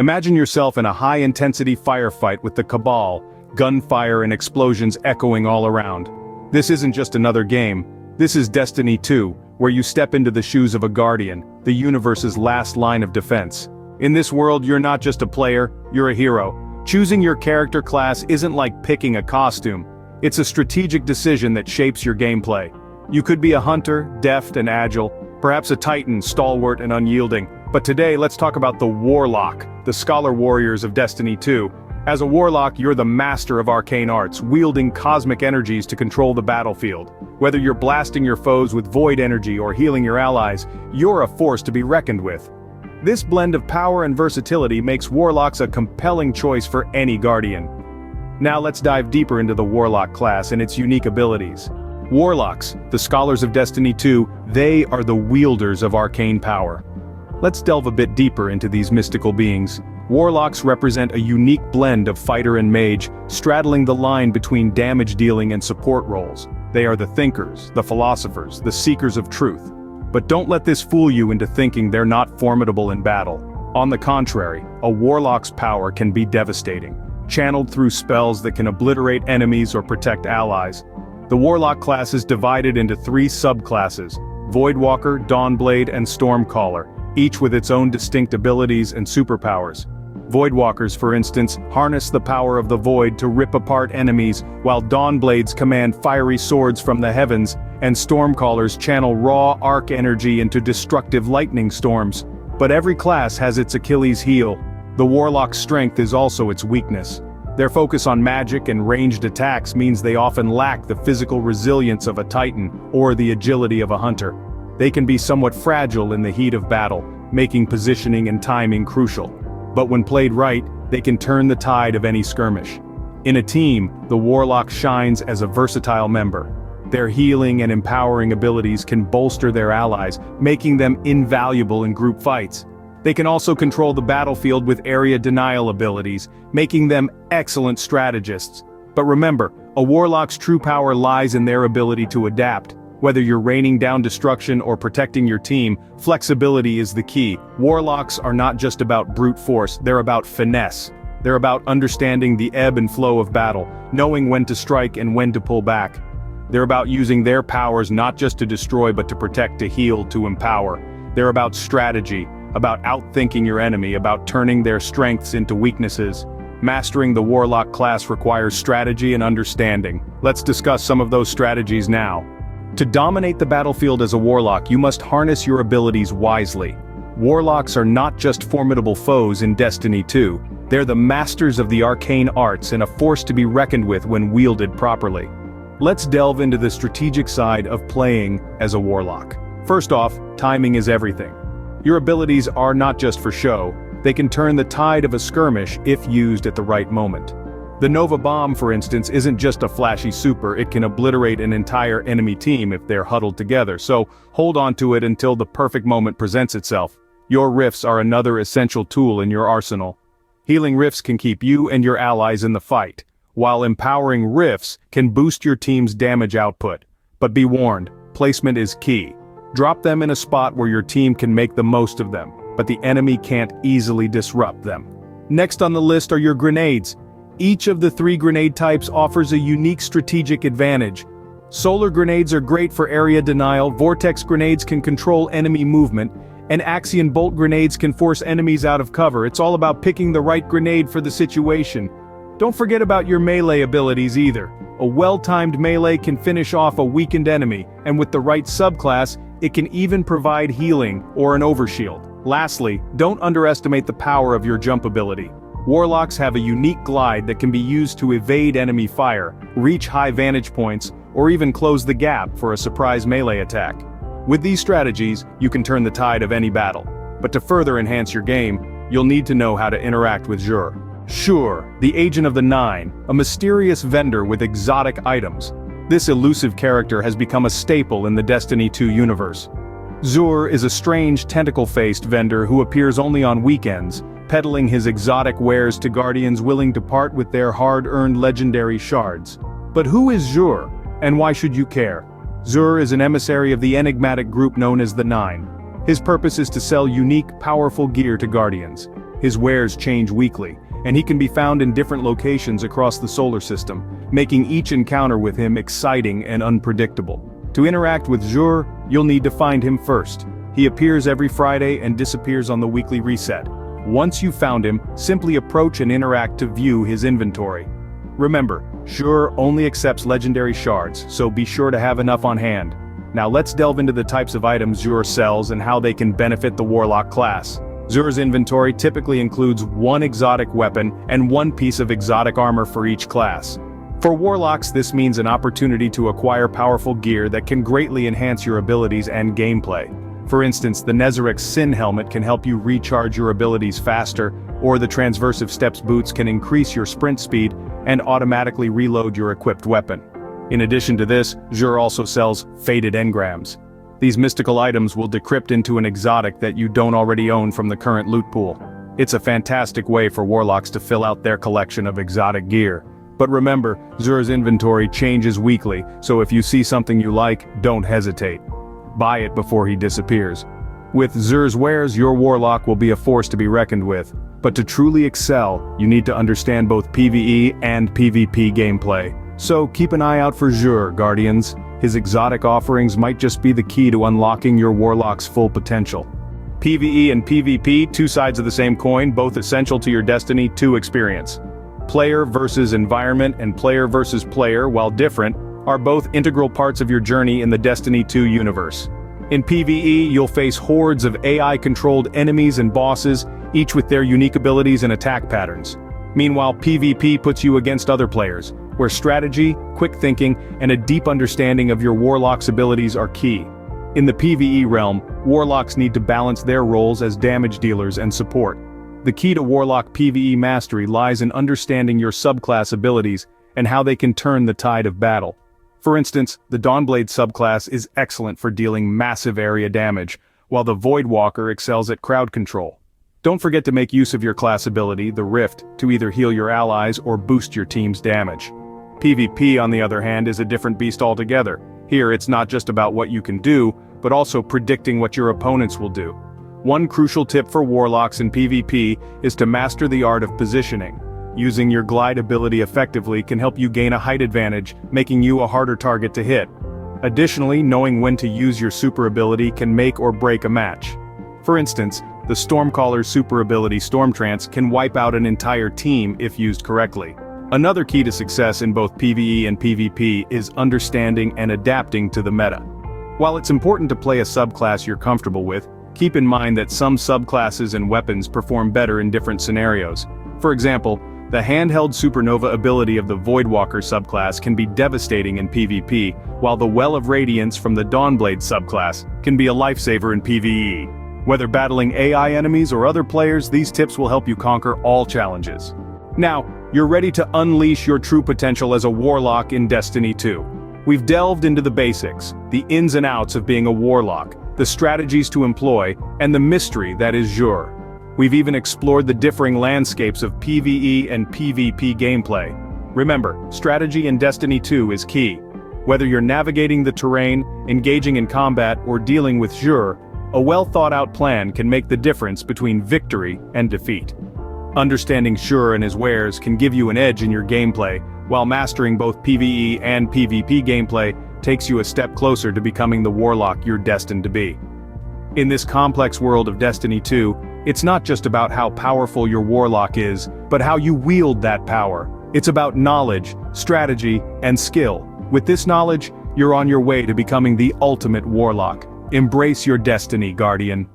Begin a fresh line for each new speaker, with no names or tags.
Imagine yourself in a high-intensity firefight with the Cabal, gunfire and explosions echoing all around. This isn't just another game, this is Destiny 2, where you step into the shoes of a Guardian, the universe's last line of defense. In this world, you're not just a player, you're a hero. Choosing your character class isn't like picking a costume. It's a strategic decision that shapes your gameplay. You could be a hunter, deft and agile, perhaps a titan, stalwart and unyielding. But today, let's talk about the Warlock, the scholar warriors of Destiny 2. As a Warlock, you're the master of arcane arts, wielding cosmic energies to control the battlefield. Whether you're blasting your foes with void energy or healing your allies, you're a force to be reckoned with. This blend of power and versatility makes Warlocks a compelling choice for any Guardian. Now let's dive deeper into the Warlock class and its unique abilities. Warlocks, the scholars of Destiny 2, they are the wielders of arcane power. Let's delve a bit deeper into these mystical beings. Warlocks represent a unique blend of fighter and mage, straddling the line between damage dealing and support roles. They are the thinkers, the philosophers, the seekers of truth. But don't let this fool you into thinking they're not formidable in battle. On the contrary, a Warlock's power can be devastating, channeled through spells that can obliterate enemies or protect allies. The Warlock class is divided into 3 subclasses: Voidwalker, Dawnblade, and Stormcaller, each with its own distinct abilities and superpowers. Voidwalkers, for instance, harness the power of the Void to rip apart enemies, while Dawnblades command fiery swords from the heavens, and Stormcallers channel raw arc energy into destructive lightning storms. But every class has its Achilles heel. The Warlock's strength is also its weakness. Their focus on magic and ranged attacks means they often lack the physical resilience of a Titan or the agility of a hunter. They can be somewhat fragile in the heat of battle, making positioning and timing crucial. But when played right, they can turn the tide of any skirmish. In a team, the Warlock shines as a versatile member. Their healing and empowering abilities can bolster their allies, making them invaluable in group fights. They can also control the battlefield with area denial abilities, making them excellent strategists. But remember, a Warlock's true power lies in their ability to adapt. Whether you're raining down destruction or protecting your team, flexibility is the key. Warlocks are not just about brute force, they're about finesse. They're about understanding the ebb and flow of battle, knowing when to strike and when to pull back. They're about using their powers not just to destroy but to protect, to heal, to empower. They're about strategy, about outthinking your enemy, about turning their strengths into weaknesses. Mastering the Warlock class requires strategy and understanding. Let's discuss some of those strategies now. To dominate the battlefield as a Warlock, you must harness your abilities wisely. Warlocks are not just formidable foes in Destiny 2, they're the masters of the arcane arts and a force to be reckoned with when wielded properly. Let's delve into the strategic side of playing as a Warlock. First off, timing is everything. Your abilities are not just for show, they can turn the tide of a skirmish if used at the right moment. The Nova Bomb, for instance, isn't just a flashy super, it can obliterate an entire enemy team if they're huddled together, so hold on to it until the perfect moment presents itself. Your rifts are another essential tool in your arsenal. Healing rifts can keep you and your allies in the fight, while empowering rifts can boost your team's damage output. But be warned, placement is key. Drop them in a spot where your team can make the most of them, but the enemy can't easily disrupt them. Next on the list are your grenades. Each of the 3 grenade types offers a unique strategic advantage. Solar grenades are great for area denial, vortex grenades can control enemy movement, and Axion bolt grenades can force enemies out of cover. It's all about picking the right grenade for the situation. Don't forget about your melee abilities either. A well-timed melee can finish off a weakened enemy, and with the right subclass, it can even provide healing or an overshield. Lastly, don't underestimate the power of your jump ability. Warlocks have a unique glide that can be used to evade enemy fire, reach high vantage points, or even close the gap for a surprise melee attack. With these strategies, you can turn the tide of any battle. But to further enhance your game, you'll need to know how to interact with Xur. Xur, the Agent of the Nine, a mysterious vendor with exotic items. This elusive character has become a staple in the Destiny 2 universe. Xur is a strange tentacle-faced vendor who appears only on weekends, peddling his exotic wares to Guardians willing to part with their hard-earned legendary shards. But who is Xur, and why should you care? Xur is an emissary of the enigmatic group known as the Nine. His purpose is to sell unique, powerful gear to Guardians. His wares change weekly, and he can be found in different locations across the solar system, making each encounter with him exciting and unpredictable. To interact with Zhur, you'll need to find him first. He appears every Friday and disappears on the weekly reset. Once you've found him, simply approach and interact to view his inventory. Remember, Zhur only accepts legendary shards, so be sure to have enough on hand. Now let's delve into the types of items Zhur sells and how they can benefit the Warlock class. Zhur's inventory typically includes one exotic weapon and one piece of exotic armor for each class. For Warlocks, this means an opportunity to acquire powerful gear that can greatly enhance your abilities and gameplay. For instance, the Nezarec Sin Helmet can help you recharge your abilities faster, or the Transversive Steps boots can increase your sprint speed and automatically reload your equipped weapon. In addition to this, Zhur also sells Faded Engrams. These mystical items will decrypt into an exotic that you don't already own from the current loot pool. It's a fantastic way for Warlocks to fill out their collection of exotic gear. But remember, Zhur's inventory changes weekly, so if you see something you like, don't hesitate. Buy it before he disappears. With Zhur's wares, your Warlock will be a force to be reckoned with. But to truly excel, you need to understand both PvE and PvP gameplay. So keep an eye out for Zhur, Guardians. His exotic offerings might just be the key to unlocking your Warlock's full potential. PvE and PvP, two sides of the same coin, both essential to your Destiny 2 experience. Player versus environment and player versus player, while different, are both integral parts of your journey in the Destiny 2 universe. In PvE, you'll face hordes of AI-controlled enemies and bosses, each with their unique abilities and attack patterns. Meanwhile, PvP puts you against other players, where strategy, quick thinking, and a deep understanding of your Warlock's abilities are key. In the PvE realm, Warlocks need to balance their roles as damage dealers and support. The key to Warlock PvE mastery lies in understanding your subclass abilities and how they can turn the tide of battle. For instance, the Dawnblade subclass is excellent for dealing massive area damage, while the Voidwalker excels at crowd control. Don't forget to make use of your class ability, the Rift, to either heal your allies or boost your team's damage. PvP, on the other hand, is a different beast altogether. Here it's not just about what you can do, but also predicting what your opponents will do. One crucial tip for Warlocks in PvP is to master the art of positioning. Using your glide ability effectively can help you gain a height advantage, making you a harder target to hit. Additionally, knowing when to use your super ability can make or break a match. For instance, the Stormcaller's super ability Storm Trance can wipe out an entire team if used correctly. Another key to success in both PvE and PvP is understanding and adapting to the meta. While it's important to play a subclass you're comfortable with, keep in mind that some subclasses and weapons perform better in different scenarios. For example, the handheld supernova ability of the Voidwalker subclass can be devastating in PvP, while the Well of Radiance from the Dawnblade subclass can be a lifesaver in PvE. Whether battling AI enemies or other players, these tips will help you conquer all challenges. Now, you're ready to unleash your true potential as a Warlock in Destiny 2. We've delved into the basics, the ins and outs of being a Warlock, the strategies to employ, and the mystery that is Zhur. We've even explored the differing landscapes of PvE and PvP gameplay. Remember, strategy in Destiny 2 is key. Whether you're navigating the terrain, engaging in combat, or dealing with Zhur, a well-thought-out plan can make the difference between victory and defeat. Understanding Zhur and his wares can give you an edge in your gameplay, while mastering both PvE and PvP gameplay takes you a step closer to becoming the Warlock you're destined to be. In this complex world of Destiny 2, it's not just about how powerful your Warlock is, but how you wield that power. It's about knowledge, strategy, and skill. With this knowledge, you're on your way to becoming the ultimate Warlock. Embrace your destiny, Guardian.